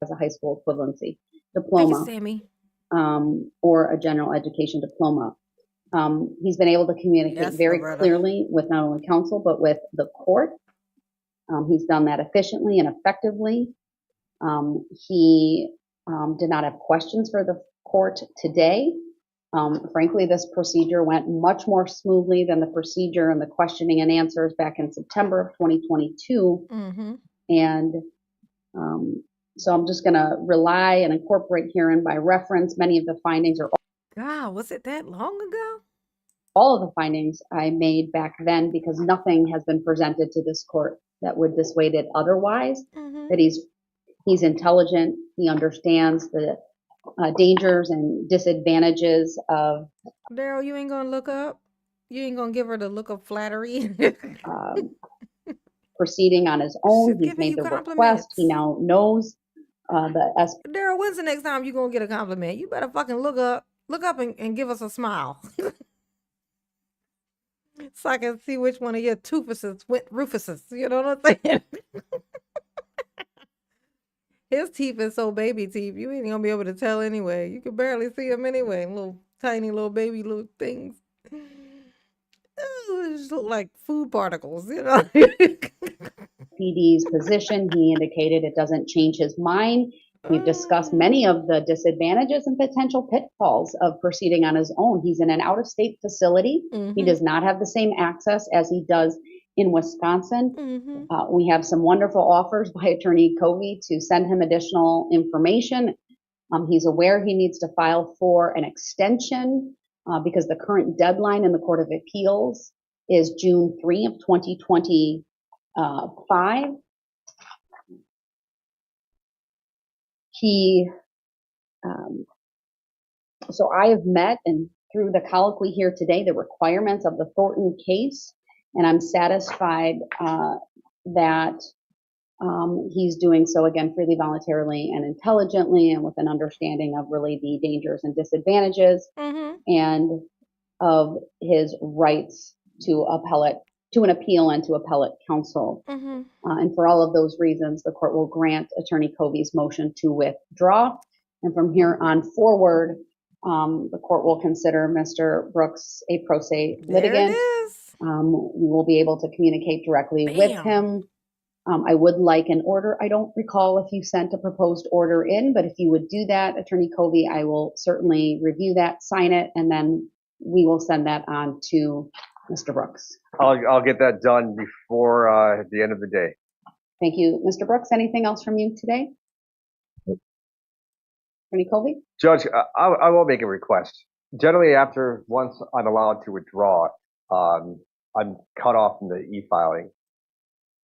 As a high school equivalency Thank you, diploma, Sammy. or a general education diploma. He's been able to communicate Yes, very my brother. clearly with not only counsel, but with the court. He's done that efficiently and effectively. He did not have questions for the court today. Frankly, this procedure went much more smoothly than the procedure and the questioning and answers back in September of 2022. Mm-hmm. And so I'm just going to rely and incorporate herein by reference many of the findings, or God, was it that long ago? all of the findings I made back then, because nothing has been presented to this court that would dissuade it otherwise. Mm-hmm. That he's intelligent, he understands the dangers and disadvantages of Darrell, you ain't gonna look up? You ain't gonna give her the look of flattery? proceeding on his own. She's He's giving made you the request. compliments. He now knows the Darrell, when's the next time you gonna get a compliment? You better fucking look up and give us a smile. So I can see which one of your toofuses went Rufuses. You know what I'm saying? His teeth is so baby teeth, you ain't gonna be able to tell anyway. You can barely see them anyway. Little tiny little baby little things. Ooh, they just look like food particles, PD's position. He indicated it doesn't change his mind. We've discussed many of the disadvantages and potential pitfalls of proceeding on his own. He's in an out-of-state facility. Mm-hmm. He does not have the same access as he does in Wisconsin. Mm-hmm. We have some wonderful offers by Attorney Covey to send him additional information. He's aware he needs to file for an extension because the current deadline in the Court of Appeals is June 3 of 2025. So I have met, and through the colloquy here today, the requirements of the Thornton case, and I'm satisfied that he's doing so, again, freely, voluntarily, and intelligently, and with an understanding of really the dangers and disadvantages, Mm-hmm. and of his rights to an appeal and to appellate counsel. Mm-hmm. And for all of those reasons, the court will grant Attorney Covey's motion to withdraw. And from here on forward, the court will consider Mr. Brooks a pro se litigant. There it is. We will be able to communicate directly with him. I would like an order. I don't recall if you sent a proposed order in, but if you would do that, Attorney Covey, I will certainly review that, sign it, and then we will send that on to Mr. Brooks. I'll get that done before the end of the day. Thank you. Mr. Brooks, anything else from you today? Attorney Covey? Judge, I will make a request. Generally, once I'm allowed to withdraw, I'm cut off from the e-filing.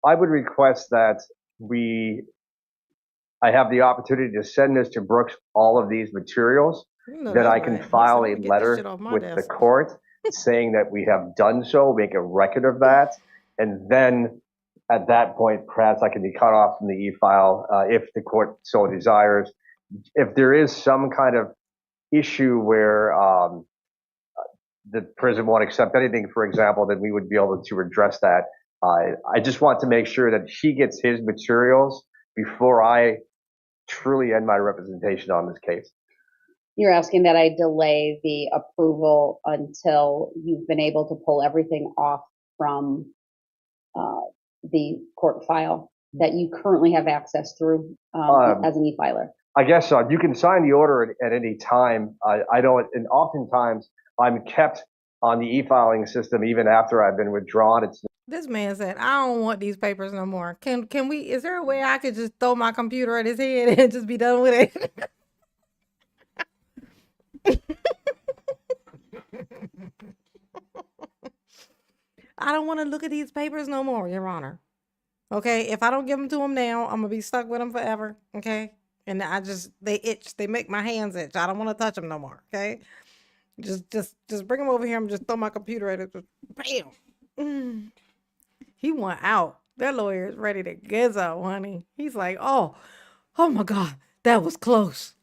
I would request that I have the opportunity to send Mr. Brooks all of these materials, that I can file a letter with the court saying that we have done so, make a record of that, and then at that point, perhaps I can be cut off from the e-file if the court so desires. If there is some kind of issue where the prison won't accept anything, for example, then we would be able to address that. I just want to make sure that he gets his materials before I truly end my representation on this case. You're asking that I delay the approval until you've been able to pull everything off from the court file that you currently have access through as an e-filer. I guess so. You can sign the order at any time. I don't, and oftentimes I'm kept on the e-filing system even after I've been withdrawn. It's This man said, I don't want these papers no more. Can we, is there a way I could just throw my computer at his head and just be done with it? I don't want to look at these papers no more, Your Honor. Okay, if I don't give them to him now, I'm gonna be stuck with them forever. Okay, and they itch. They make my hands itch. I don't want to touch them no more. Okay, just bring him over here. I'm just throw my computer at it. Just, bam. He went out. That lawyer is ready to gizzo, honey. He's like, oh my God, that was close.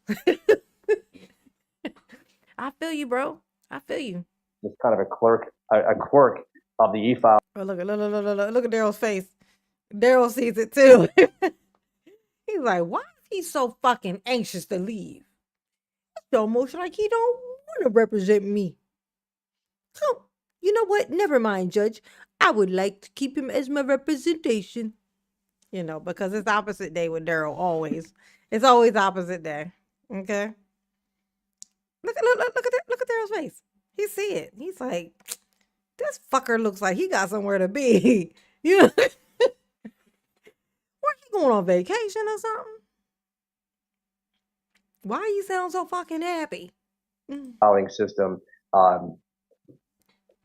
I feel you, bro. I feel you. It's kind of a quirk of the e-file. Oh, look at Darrell's face. Darrell sees it too. He's like, why is he so fucking anxious to leave? It's almost like he don't want to represent me. So, you know what? Never mind, Judge. I would like to keep him as my representation. You know, because it's opposite day with Darrell always. It's always opposite day. Okay? Look at Darrell's face. He see it. He's like, this fucker looks like he got somewhere to be. You know? Where he going on vacation or something? Why you sound so fucking happy? Filing system.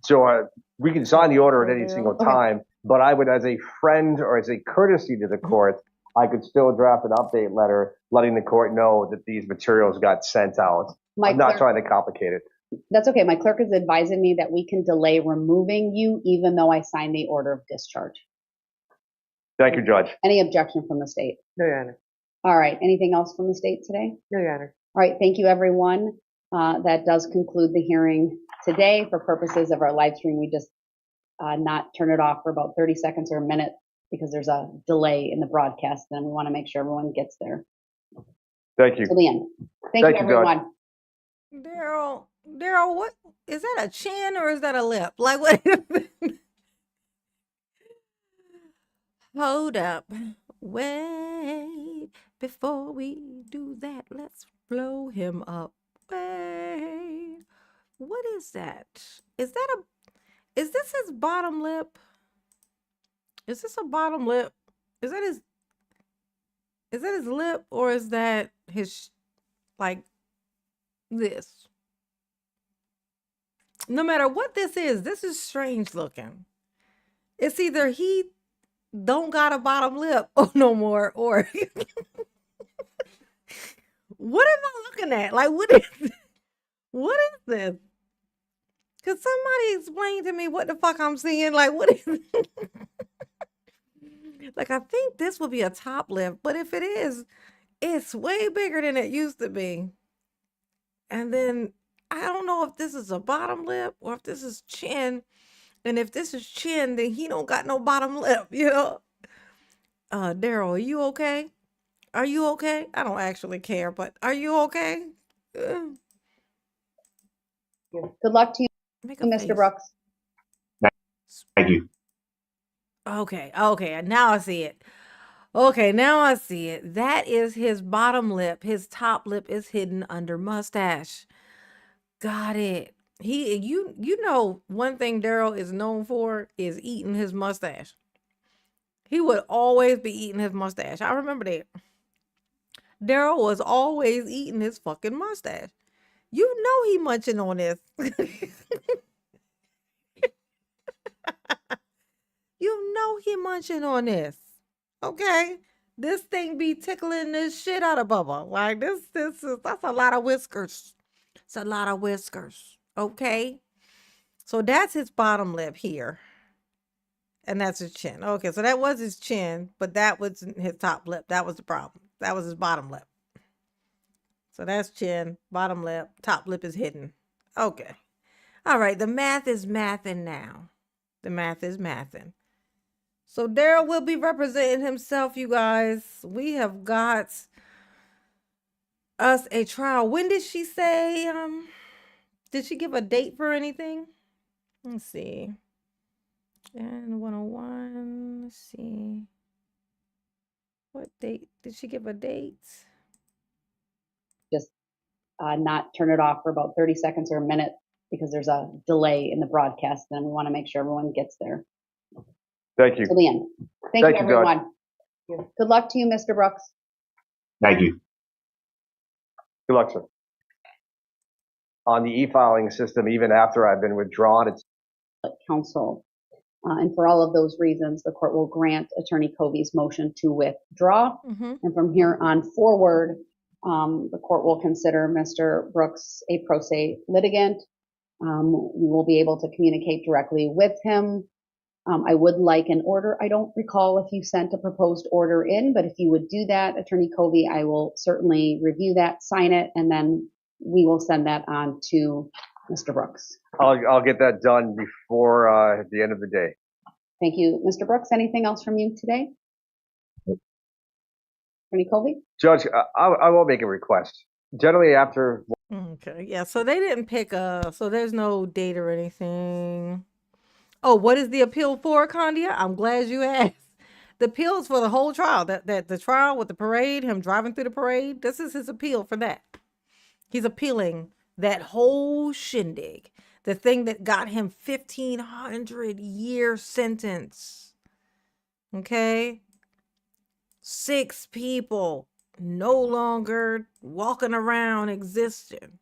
So we can sign the order at any single time, but I would, as a friend or as a courtesy to the court, I could still draft an update letter letting the court know that these materials got sent out. I'm not trying to complicate it. That's okay. My clerk is advising me that we can delay removing you even though I signed the order of discharge. Thank you, Judge. Any objection from the state? No, Your Honor. All right. Anything else from the state today? No, Your Honor. All right. Thank you, everyone. That does conclude the hearing today. For purposes of our live stream, we just not turn it off for about 30 seconds or a minute because there's a delay in the broadcast, and we want to make sure everyone gets there. Thank you. To the end. Thank you, everyone. Darrell, what is that, a chin or is that a lip? Like what? Hold up. Wait, before we do that, let's blow him up. Wait. What is that? Is this his bottom lip? Is this a bottom lip? Is that his lip, or is that his, like, this? No matter what this is strange looking. It's either he don't got a bottom lip no more, or what am I looking at? Like, what is this? Could somebody explain to me what the fuck I'm seeing? Like, what is like, I think this would be a top lip, but if it is, it's way bigger than it used to be. And then I don't know if this is a bottom lip or if this is chin. And if this is chin, then he don't got no bottom lip, you know? Darrell, are you okay? Are you okay? I don't actually care, but are you okay? Good luck to you, Mr. Brooks. Thank you. Okay, now I see it. Okay, now I see it. That is his bottom lip. His top lip is hidden under mustache. Got it. You know, one thing Darrell is known for is eating his mustache. He would always be eating his mustache. I remember that. Darrell was always eating his fucking mustache. You know he munching on this. You know he munching on this. Okay? This thing be tickling this shit out of Bubba. Like, that's a lot of whiskers. It's a lot of whiskers. Okay? So that's his bottom lip here. And that's his chin. Okay, so that was his chin, but that was his top lip. That was the problem. That was his bottom lip. So that's chin, bottom lip, top lip is hidden. Okay. All right, the math is mathing now. The math is mathing. So Darrell will be representing himself, you guys. We have got us a trial. When did she say, did she give a date for anything? Let's see. And 101, let's see. What date? Did she give a date? Just not turn it off for about 30 seconds or a minute because there's a delay in the broadcast, and we want to make sure everyone gets there. Thank you. to the end. Thank you, Judge. everyone. Good luck to you, Mr. Brooks. Thank you. Good luck, sir. On the e-filing system, even after I've been withdrawn, it's Counsel. And for all of those reasons, the court will grant Attorney Covey's motion to withdraw. And from here on forward, the court will consider Mr. Brooks a pro se litigant. We will be able to communicate directly with him. I would like an order. I don't recall if you sent a proposed order in, but if you would do that, Attorney Covey, I will certainly review that, sign it, and then we will send that on to Mr. Brooks. I'll get that done before the end of the day. Thank you. Mr. Brooks, anything else from you today? Attorney Covey? Judge, I will make a request. Generally after... Okay, yeah, so they didn't pick so there's no date or anything. Oh, what is the appeal for, Condia? I'm glad you asked. The appeal is for the whole trial, that the trial with the parade, him driving through the parade, this is his appeal for that. He's appealing that whole shindig, the thing that got him 1,500-year sentence. Okay? 6 people no longer walking around existing.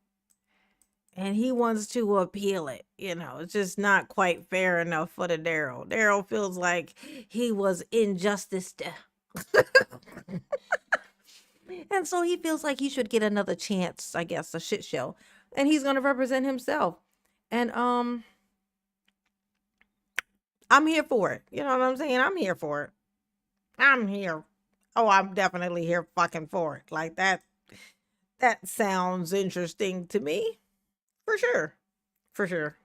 And he wants to appeal it. You know, it's just not quite fair enough for the Darrell. Darrell feels like he was injusticed. And so he feels like he should get another chance, I guess, a shit show. And he's going to represent himself. And I'm here for it. You know what I'm saying? I'm here for it. I'm here. Oh, I'm definitely here fucking for it. Like that sounds interesting to me. For sure. For sure.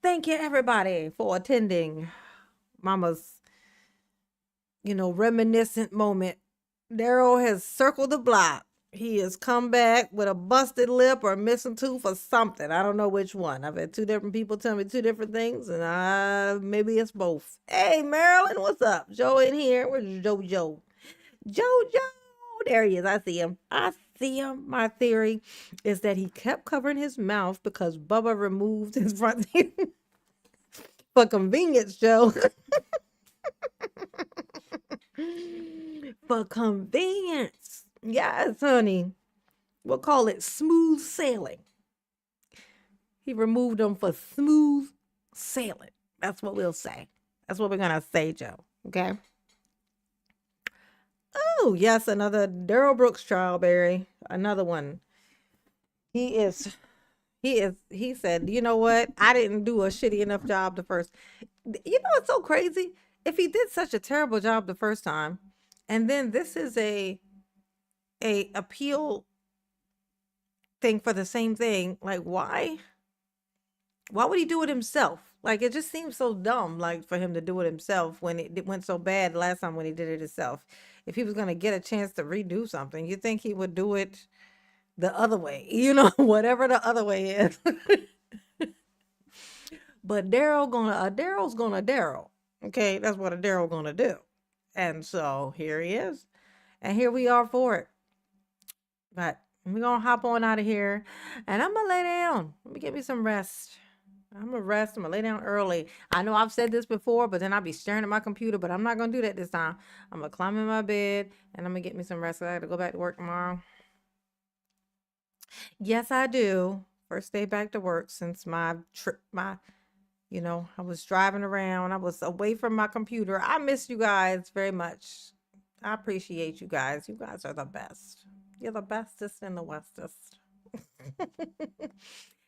Thank you, everybody, for attending Mama's, reminiscent moment. Darrell has circled the block. He has come back with a busted lip or a missing tooth or something. I don't know which one. I've had 2 different people tell me 2 different things, and maybe it's both. Hey, Marilyn, what's up? Joe in here. Where's Jojo? Jojo. There he is. I see him. My theory is that he kept covering his mouth because Bubba removed his front teeth. For convenience, Joe. For convenience. Yes, honey. We'll call it smooth sailing. He removed them for smooth sailing. That's what we'll say. That's what we're going to say, Joe. Okay? Oh, yes, another Darrell Brooks trial, Barry. Another one. He said, you know what? I didn't do a shitty enough job the first. You know, it's so crazy. If he did such a terrible job the first time, and then this is a appeal thing for the same thing, like why would he do it himself? Like, it just seems so dumb, like, for him to do it himself when it went so bad last time when he did it himself. If he was going to get a chance to redo something, you think he would do it the other way, whatever the other way is. But Darrell's gonna Darrell. Okay, that's what a Darrell gonna do. And so here he is. And here we are for it. But we're gonna hop on out of here. And I'm gonna lay down. Let me get me some rest. I'm gonna rest. I'm gonna lay down early. I know I've said this before, but then I'll be staring at my computer. But I'm not gonna do that this time. I'm gonna climb in my bed and I'm gonna get me some rest. I gotta go back to work tomorrow. Yes, I do. First day back to work since my trip, I was driving around. I was away from my computer. I miss you guys very much. I appreciate you guys. You guys are the best. You're the bestest and the westest.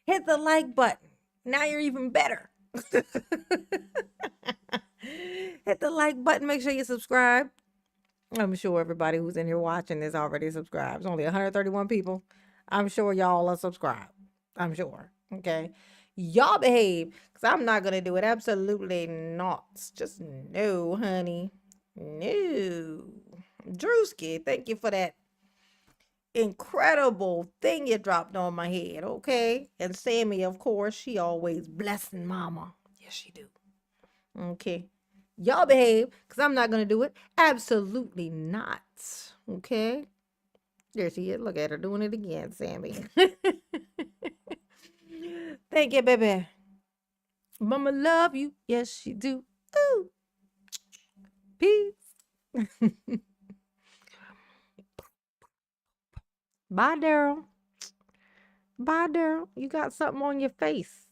Hit the like button. Now you're even better. Hit the like button. Make sure you subscribe. I'm sure everybody who's in here watching is already subscribed. It's only 131 people. I'm sure y'all are subscribed. I'm sure. Okay. Y'all behave, because I'm not going to do it. Absolutely not. Just no, honey. No. Drewski, thank you for that incredible thing you dropped on my head, okay? And Sammy, of course, she always blessing mama. Yes, she do. Okay. Y'all behave, because I'm not going to do it. Absolutely not. Okay? There she is. Look at her doing it again, Sammy. Thank you, baby. Mama love you. Yes, she do. Ooh. Peace. Bye, Darrell. Bye, Darrell. You got something on your face.